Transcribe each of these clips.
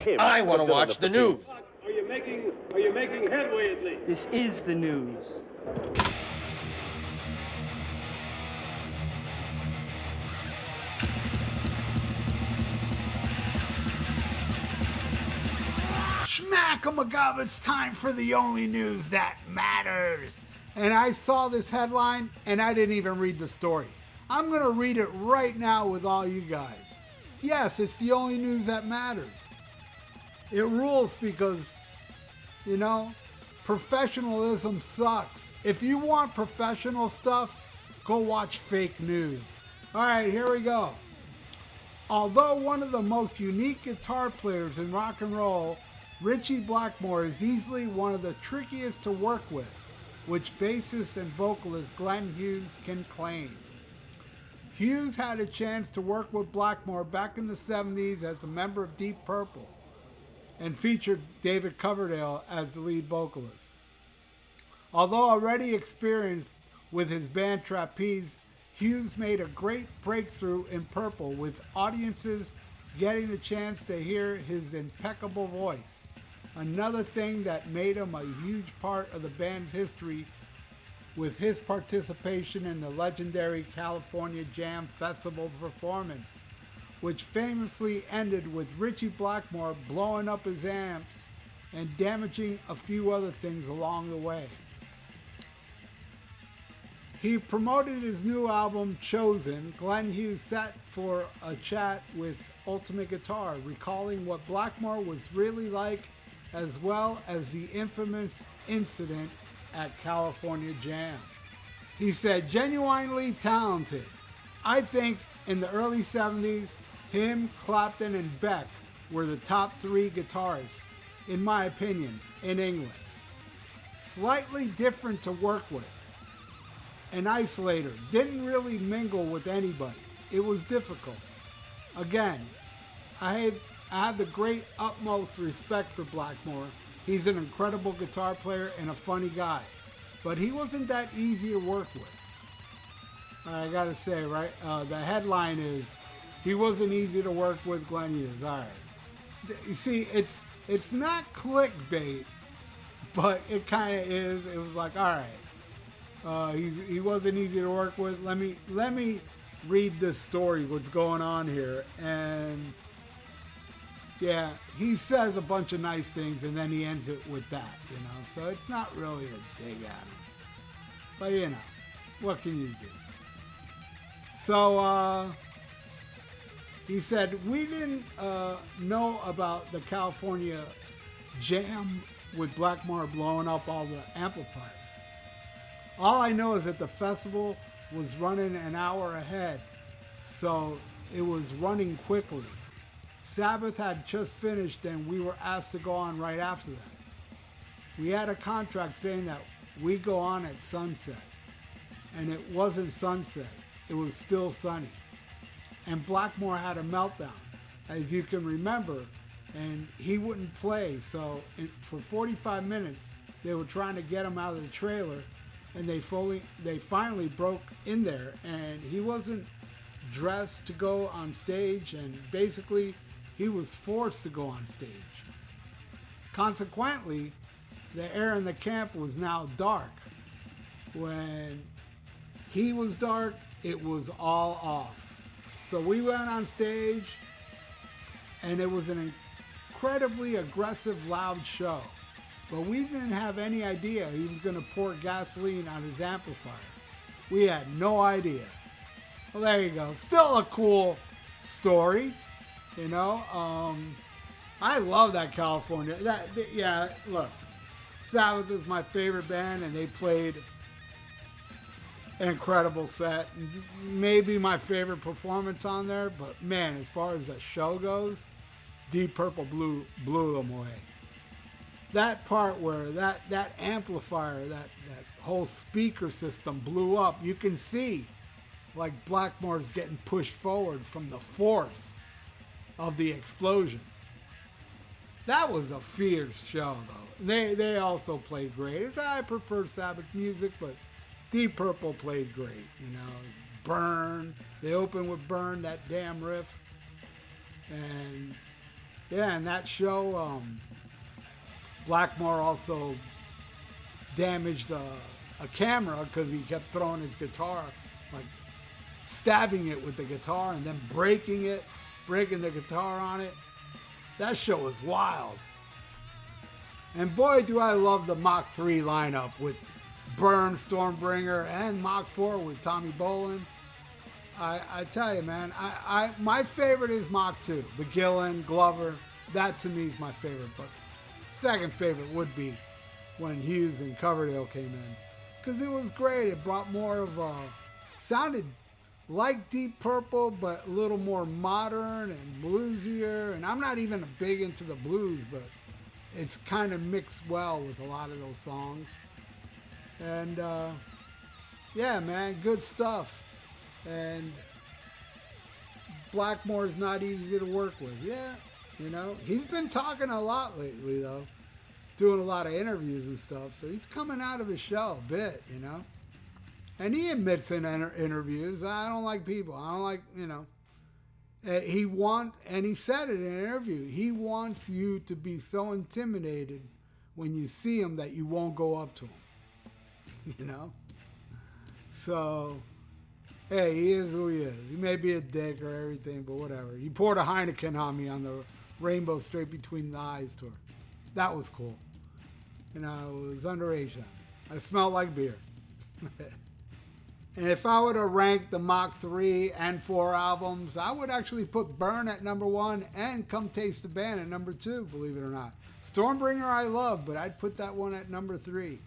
him. I want to watch the news. Are you making headway at least? This is the news. Schmack-a-magub, it's time for the only news that matters. And I saw this headline and I didn't even read the story. I'm going to read it right now with all you guys. Yes, it's the only news that matters. It rules because, you know, professionalism sucks. If you want professional stuff, go watch fake news. All right, here we go. Although one of the most unique guitar players in rock and roll, Ritchie Blackmore is easily one of the trickiest to work with, which bassist and vocalist Glenn Hughes can claim. Hughes had a chance to work with Blackmore back in the 70s as a member of Deep Purple and featured David Coverdale as the lead vocalist. Although already experienced with his band Trapeze, Hughes made a great breakthrough in Purple, with audiences getting the chance to hear his impeccable voice. Another thing that made him a huge part of the band's history with his participation in the legendary California Jam Festival performance, which famously ended with Ritchie Blackmore blowing up his amps and damaging a few other things along the way. He promoted his new album, Chosen. Glenn Hughes sat for a chat with Ultimate Guitar, recalling what Blackmore was really like, as well as the infamous incident at California Jam. He said, genuinely talented. I think in the early 70s, him, Clapton, and Beck were the top three guitarists, in my opinion, in England. Slightly different to work with. An isolator, didn't really mingle with anybody. It was difficult. Again, I have the great utmost respect for Blackmore. He's an incredible guitar player and a funny guy, but he wasn't that easy to work with. I gotta say, right? The headline is, he wasn't easy to work with, Glenn Hughes. All right. You see, it's not clickbait, but it kind of is. It was like, all right. He wasn't easy to work with. Let me read this story, what's going on here. And yeah, he says a bunch of nice things and then he ends it with that, you know. So it's not really a dig at him. But you know, what can you do? So he said, we didn't know about the California Jam with Blackmore blowing up all the amplifiers. All I know is that the festival was running an hour ahead, so it was running quickly. Sabbath had just finished and we were asked to go on right after that. We had a contract saying that we go on at sunset, and it wasn't sunset, it was still sunny. And Blackmore had a meltdown, as you can remember, and he wouldn't play, so for 45 minutes they were trying to get him out of the trailer, and they finally broke in there, and he wasn't dressed to go on stage, and basically he was forced to go on stage. Consequently, the air in the camp was now dark. When he was dark, it was all off. So we went on stage, and it was an incredibly aggressive, loud show. But we didn't have any idea he was going to pour gasoline on his amplifier. We had no idea. Well, there you go. Still a cool story, you know. I love that California. Yeah, look, Sabbath is my favorite band, and they played an incredible set. Maybe my favorite performance on there, but man, as far as the show goes, Deep Purple blew them away. That part where that amplifier, that whole speaker system blew up, you can see like Blackmore's getting pushed forward from the force of the explosion. That was a fierce show, though. They also played great. I prefer Sabbath music, but Deep Purple played great, you know. Burn. They opened with Burn, that damn riff. And Yeah, and that show, Blackmore also damaged a camera because he kept throwing his guitar, like stabbing it with the guitar and then breaking the guitar on it. That show was wild. And boy, do I love the Mach 3 lineup with Byrne, Stormbringer, and Mach 4 with Tommy Bolin. I tell you, man, my favorite is Mach 2. The Gillen, Glover, that to me is my favorite. But second favorite would be when Hughes and Coverdale came in. Because it was great. It brought more of a, sounded like Deep Purple, but a little more modern and bluesier. And I'm not even big into the blues, but it's kind of mixed well with a lot of those songs. And yeah, man, good stuff. And Blackmore's not easy to work with. Yeah, you know, he's been talking a lot lately, though, doing a lot of interviews and stuff. So he's coming out of his shell a bit, you know. And he admits in interviews, I don't like people. I don't like, you know. And he said it in an interview, he wants you to be so intimidated when you see him that you won't go up to him, you know. So, hey, he is who he is. He may be a dick or everything, but whatever. He poured a Heineken on me on the Rainbow Straight Between the Eyes tour. That was cool. You know, it was underage then. I smelled like beer. And if I were to rank the Mach 3 and 4 albums, I would actually put Byrne at number 1 and Come Taste the Band at number 2, believe it or not. Stormbringer I love, but I'd put that one at number 3.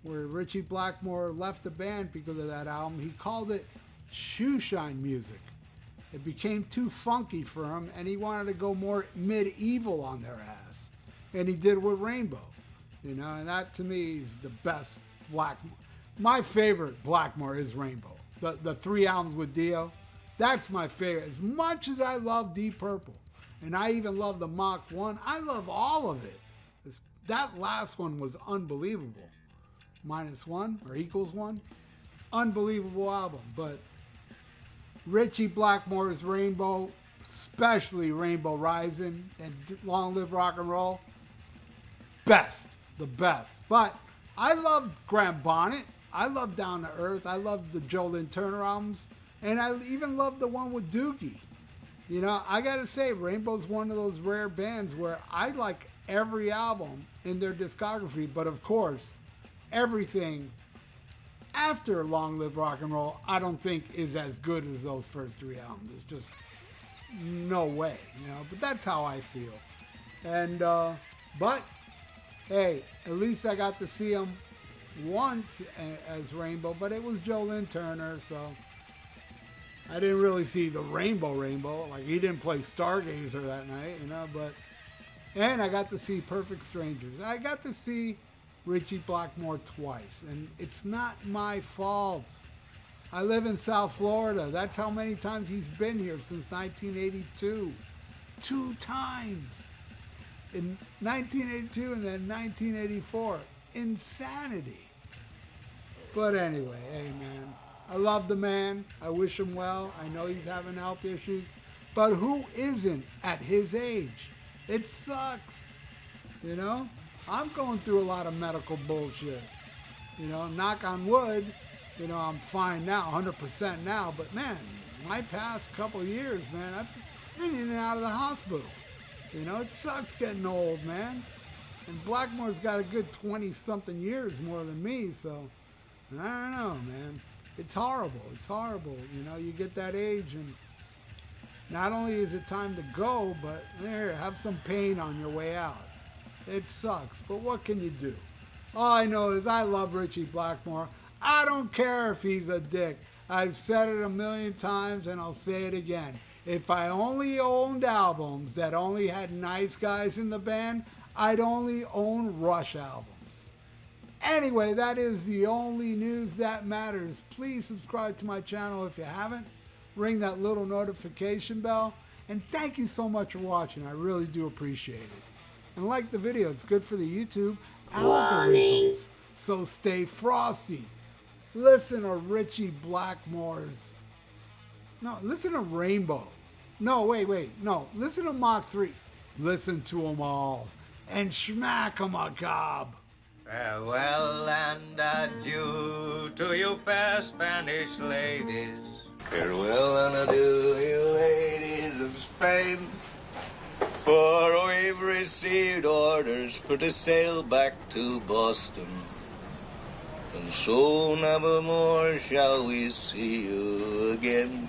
Where Ritchie Blackmore left the band because of that album. He called it shoeshine music. It became too funky for him, and he wanted to go more medieval on their ass. And he did with Rainbow. You know, and that to me is the best Blackmore. My favorite Blackmore is Rainbow. The 3 albums with Dio, that's my favorite. As much as I love Deep Purple, and I even love the Mach 1, I love all of it. That last one was unbelievable. -1 or =1. Unbelievable album. But Ritchie Blackmore's Rainbow, especially Rainbow Rising and Long Live Rock and Roll, the best. But I love Graham Bonnet. I love Down to Earth. I love the Joe Lynn Turner albums. And I even love the one with Dookie. You know, I gotta say, Rainbow's one of those rare bands where I like every album in their discography, but of course, everything after Long Live Rock and Roll, I don't think is as good as those first 3 albums. It's just no way, you know, but that's how I feel. And, but, hey, at least I got to see him once as Rainbow, but it was Joe Lynn Turner, so I didn't really see the Rainbow. Like, he didn't play Stargazer that night, you know, but, and I got to see Perfect Strangers. I got to see Ritchie Blackmore twice, and it's not my fault. I live in South Florida. That's how many times he's been here since 1982. 2 times. In 1982 and then 1984. Insanity. But anyway, hey man, I love the man. I wish him well. I know he's having health issues, but who isn't at his age? It sucks, you know? I'm going through a lot of medical bullshit. You know, knock on wood, you know, I'm fine now, 100% now. But man, my past couple of years, man, I've been in and out of the hospital. You know, it sucks getting old, man. And Blackmore's got a good 20-something years more than me, so I don't know, man. It's horrible. It's horrible. You know, you get that age, and not only is it time to go, but there, have some pain on your way out. It sucks, but what can you do? All I know is I love Ritchie Blackmore. I don't care if he's a dick. I've said it a million times, and I'll say it again. If I only owned albums that only had nice guys in the band, I'd only own Rush albums. Anyway, that is the only news that matters. Please subscribe to my channel if you haven't. Ring that little notification bell. And thank you so much for watching. I really do appreciate it. And like the video, it's good for the YouTube algorithms. So stay frosty. Listen to Ritchie Blackmore's. No, listen to Rainbow. No, wait. No, listen to Mach 3. Listen to them all and smack 'em a gob. Farewell and adieu to you fair Spanish ladies. Farewell and adieu, you ladies of Spain. For we've received orders for to sail back to Boston. And so never more shall we see you again.